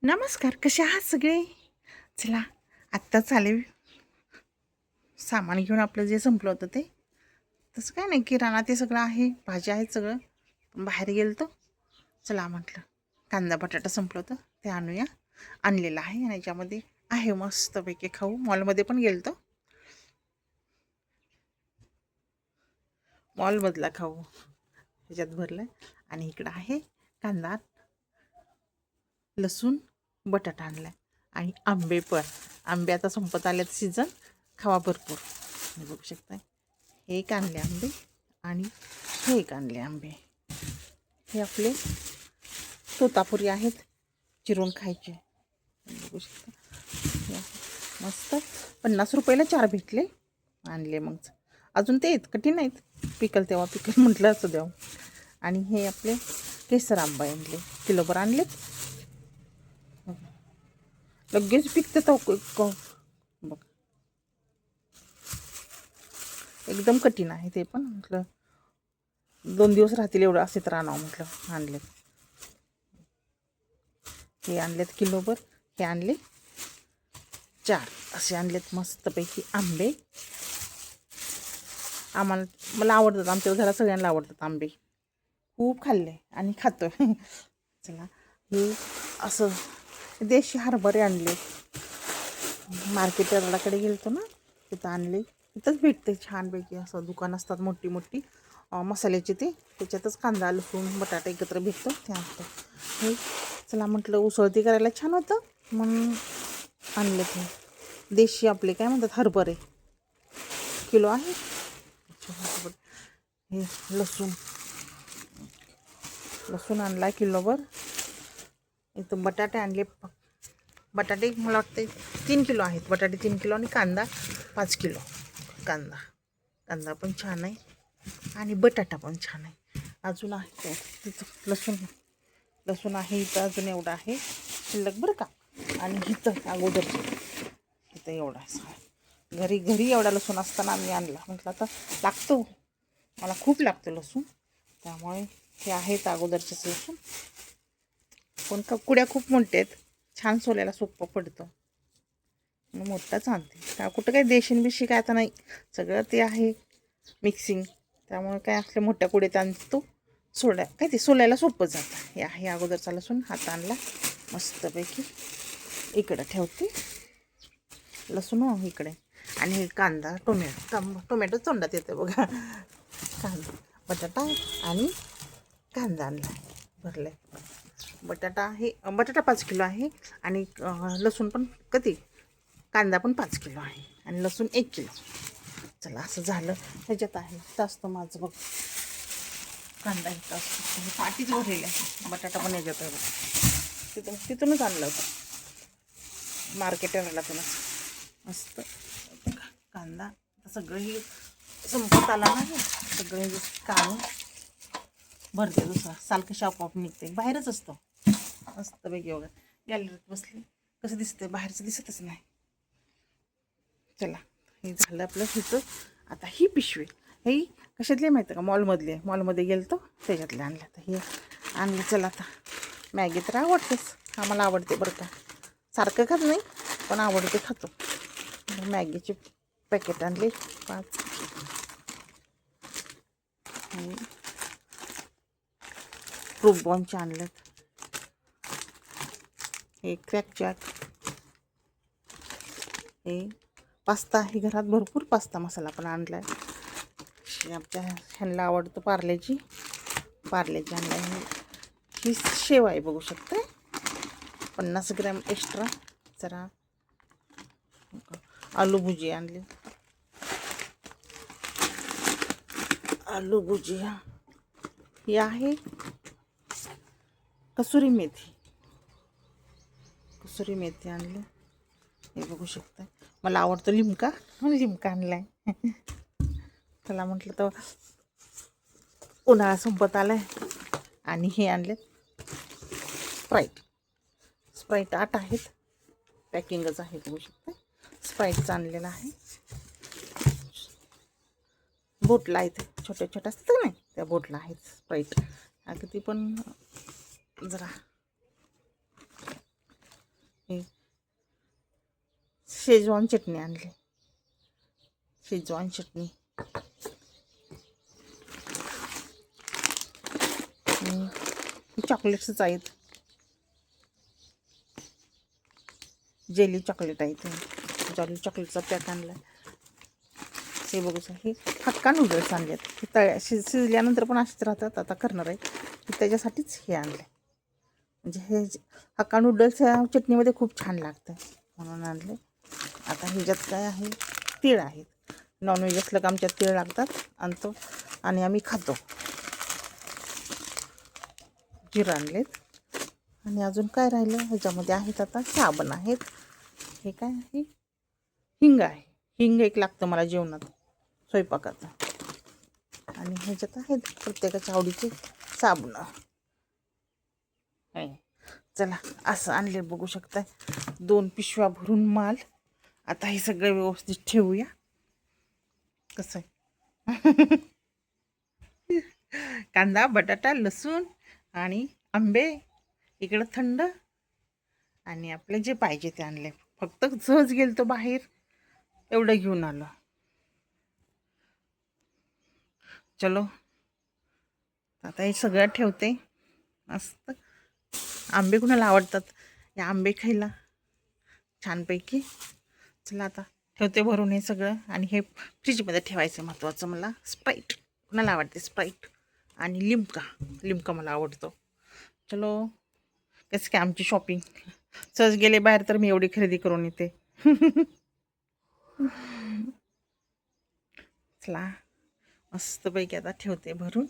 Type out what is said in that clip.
नमस्कार, कसे आहात सगळे? चला, आत्ताच आले सामान घेऊन. आपलं जे संपलं होतं ते तसं काय नाही, किराणा ते सगळं आहे, भाज्या आहेत सगळं. पण बाहेर गेलो तो. चला म्हटलं, कांदा बटाटा संपलं होतं ते आणूया. आणलेलं आहे आणि याच्यामध्ये आहे मस्तपैकी खाऊ. मॉलमध्ये पण गेलो तो, मॉलमधला खाऊ ह्याच्यात भरलं. आणि इकडं आहे कांदा, लसूण, बटाटा आणला आणि आंबे पण. आंबे आता संपत आल्यात, सीझन. खावा भरपूर. हे बघू शकता, हे एक आणले आंबे आणि हे एक आणले आंबे. हे आपले तोतापुरी आहेत, चिरून खायचे. बघू शकता, हे मस्त 50 रुपयाला 4 भेटले. आणले मग. अजून ते आहेत, कठीण आहेत, पिकल तेव्हा पिकल म्हटलं असं द्यावं. आणि हे आपले केसर आंबे आणले, किलोभर आणलेत. लगेच पिकते तो बघ, एकदम कठीण आहे ते पण. म्हटलं 2 दिवस राहतील एवढं असे तर आणावं म्हटलं. आणलेत, हे आणलेत किलोभर. हे आणले 4 असे आणलेत मस्तपैकी आंबे. मला आवडतात, आमच्या घरात सगळ्यांना आवडतात आंबे. खूप खाल्ले आणि खातोय. चला, हे असं देशी हरभरे आणले. मार्केटरलाकडे गेलतो ना, तिथं आणले. तिथंच भेटते छानपैकी. असं दुकान असतात मोठी मोठी मसाल्याची, ते त्याच्यातच कांदा लसूण बटाटा एकत्र भेटतो, ते आणतो. हे चला म्हटलं, उसळती करायला छान होतं म्हणून आणले. ते देशी आपले काय म्हणतात हरभरे, किलो आहे. हे लसूण आणला किलोभर. इथं बटाटे आणले. बटाटे मला वाटते 3 किलो आहेत. बटाटे 3 किलो आणि कांदा 5 किलो. कांदा पण छान आहे आणि बटाटा पण छान आहे. अजून आहे तिथं लसूण आहे इथं, अजून एवढं आहे शिल्लक बरं का. आणि इथं अगोदर इथं एवढा आहे. घरी एवढा लसूण असताना आम्ही आणला. म्हटलं आता लागतो, मला खूप लागतो लसूण, त्यामुळे हे आहेत अगोदरचेच लसूण. पण कुड्या खूप मोठ्या आहेत, छान सोलायला सोपं पडतं. मोठाच आणते का, कुठं काही देशीन बिशी काय आता नाही, सगळं ते आहे मिक्सिंग. त्यामुळे काय असल्या मोठ्या कुड्यात आणतो, ते सोलायला सोपं जातं. हे आहे अगोदरचा लसूण, हात आणला मस्तपैकी. इकडं ठेवते लसूण इकडे. आणि हे कांदा टोमॅटो तोंडात येते बघा. कांदा बटाटा आणि कांदा आणला भरला. बटाटा 5 किलो आहे आणि लसूण पण कांदा पण 5 किलो आहे आणि लसूण 1 किलो. चला, असं झालं. ह्याच्यात आहे असतं माझं बघ, कांदा इथं असतो, पाठीच भरलेली आहे. बटाटा पण ह्याच्यात आहे, तिथूनच आणलं होतं मार्केटला तुला. मस्त कांदा सगळं हे संपत आला नाही, सगळे काढून भरते. दुसरा साल कशा आपोआप निघते, बाहेरच असतो मस्त पैकी. एवढं गॅलरीत बसले कसं दिसते, बाहेरचं दिसतच नाही. चला, हे झालं आपलं हिचं. आता ही पिशवी हे कशातली माहिती का, मॉलमध्ये गेलो त्याच्यातले आणले. आता हे आणलं. चला, आता मॅगी तर आवडतेच, आम्हाला आवडते बरं का. सारखं खात नाही पण आवडते, खातो. मॅगीचे पॅकेट आणले 5. फ्रूट बॉनचे आणलेत. हे क्रॅक जॅक. हे पास्ता आहे घरात, भरपूर पास्ता मसाला पण आणला आहे. आमच्या ह्यांना आवडतो पार्लेजी आणला आहे. ही शेव आहे बघू शकते, 50 ग्रॅम एक्स्ट्रा. जरा आलू भुजिया आणली, आलू भुजिया. ही आहे कसुरी मेथी आणली. हे बघू शकता, मला आवडतो लिमका आणलाय. त्याला म्हटलं तर उन्हाळा संपत आलाय. आणि हे आणले स्प्राईट 8 आहेत, पॅकिंगच आहे बघू शकता. स्प्राईटचं आणलेलं आहे. बोटला आहेत, छोट्या असतात नाही त्या बोटला आहेत स्प्राईट. अगदी पण जरा हे शेजवान चटणी आणली, शेजवान चटणी. चॉकलेट्सच आहेत, जेली चॉकलेट आहे ते. जेली चॉकलेटचा पॅक आणला. हे बघू हे हक्का नूडल्स आणलेत. हे शिजल्यानंतर पण असेच राहतात. आता करणार आहे त्याच्यासाठीच हे आणले. म्हणजे हे हक्का नूडल्स ह्या चटणीमध्ये खूप छान लागतं म्हणून आणले. आता ह्याच्यात काय आहे, तीळ आहेत. नॉनव्हेज असलं का आमच्यात तीळ लागतात, आणतो आणि आम्ही खातो. जिरं आणलेत. आणि अजून काय राहिलं ह्याच्यामध्ये आहेत, आता साबण आहेत. हे काय आहे, हिंग आहे. हिंग एक लागतं मला जेवणात, स्वयंपाकाचं. आणि ह्याच्यात आहेत प्रत्येकाच्या आवडीचे साबण. चला असं आणले, बघू शकताय 2 पिशव्या भरून माल. आता हे सगळं व्यवस्थित ठेवूया. कसं आहे कांदा, बटाटा, लसूण आणि आंबे इकडं थंड. आणि आपले जे पाहिजे ते आणले. फक्त सहज गेल तो बाहेर, एवढं घेऊन आलो. चलो आता हे सगळं ठेवते मस्त. आंबे कुणाला आवडतात या आंबे खायला छानपैकी. चला आता ठेवते भरून हे सगळं. आणि हे फ्रीजमध्ये ठेवायचं महत्त्वाचं. मला स्प्राईट कुणाला आवडते, स्प्राईट आणि लिमका मला आवडतो. चलो कसं काय आमची शॉपिंग. सहज गेले बाहेर तर मी एवढी खरेदी करून येते. चला मस्तपैकी आता ठेवते भरून.